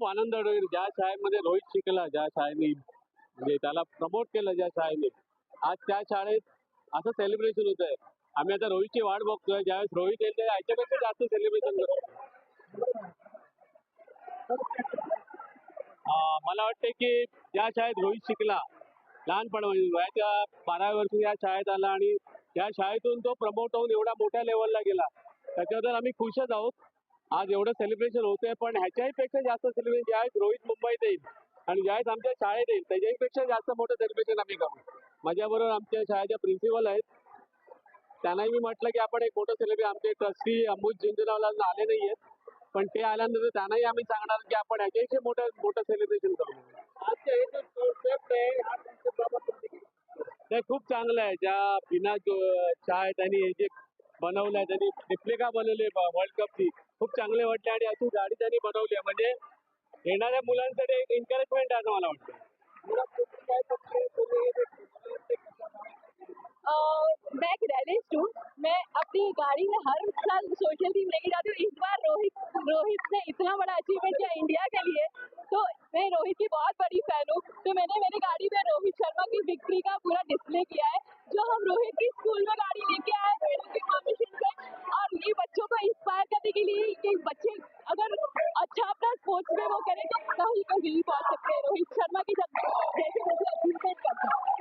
आनंद वाटतो. ज्या शाळेमध्ये रोहित शिकला, ज्या शाळेने म्हणजे त्याला प्रमोट केलं, ज्या शाळेने आज त्या शाळेत असं सेलिब्रेशन होत आहे. आम्ही आता रोहितची वाट बघतोय. ज्यावेळेस रोहित येईल त्या याच्यापेक्षा जास्त सेलिब्रेशन करतो. मला वाटतं की ज्या शाळेत रोहित शिकला लहानपणा म्हणजे वयाच्या 12व्या वर्षी या शाळेत आला आणि या शाळेतून तो प्रमोट होऊन एवढा मोठ्या लेवलला गेला, त्याच्याबद्दल आम्ही खुशच आहोत. आज एवढं सेलिब्रेशन होतंय, पण ह्याच्याही पेक्षा जास्त सेलिब्रेशन ज्यावेळेस रोहित मुंबईत येईल आणि ज्यावेळेस आमच्या शाळेत येईल त्याच्याही पेक्षा जास्त मोठं सेलिब्रेशन आम्ही करू. माझ्याबरोबर आमच्या शाळेच्या प्रिन्सिपल आहेत, त्यांनाही मी म्हटलं की आपण एक मोठं सेलिब्रेशन, आमचे ट्रस्टी अमुज झुंझुनवाला आले नाहीयेत, पण ते आल्यानंतर त्यांनाही आम्ही सांगणार की आपण ह्याच्याही मोठं सेलिब्रेशन करू. आजच्या हे जो कॉन्सेप्ट आहे हा तुमच्या ते खूप चांगलं आहे. ज्या बिना शाळेत त्यांनी हे जे बनवलंय, त्यांनी रिप्लिका बनवली वर्ल्ड कपची, खूप चांगले वाटले आणि अशी गाडी त्यांनी बनवली आहे म्हणजे येणाऱ्या मुलांसाठी एक एन्करेजमेंट आहे असं मला वाटतं. मैं एक रेलिस्ट हूँ। मैं अपनी गाड़ी में हर साल सोशल टीम लेके जाती हूँ। इस बार रोहित ने इतना बड़ा अचीवमेंट किया इंडिया के लिए, तो मैं रोहित की बहुत बड़ी फैन हूँ। तो मैंने मेरी गाड़ी में रोहित शर्मा की विक्ट्री का पूरा डिस्प्ले किया है, जो हम रोहित की स्कूल में गाड़ी लेके आए पेरेंट्स की परमिशन से, और ये बच्चों को इंस्पायर करने के लिए कि बच्चे अगर अच्छा अपना स्पोर्ट्स में वो करें तो कहीं कहीं पहुंच सकते हैं। रोहित शर्मा की जैसे अचीवमेंट करते हैं।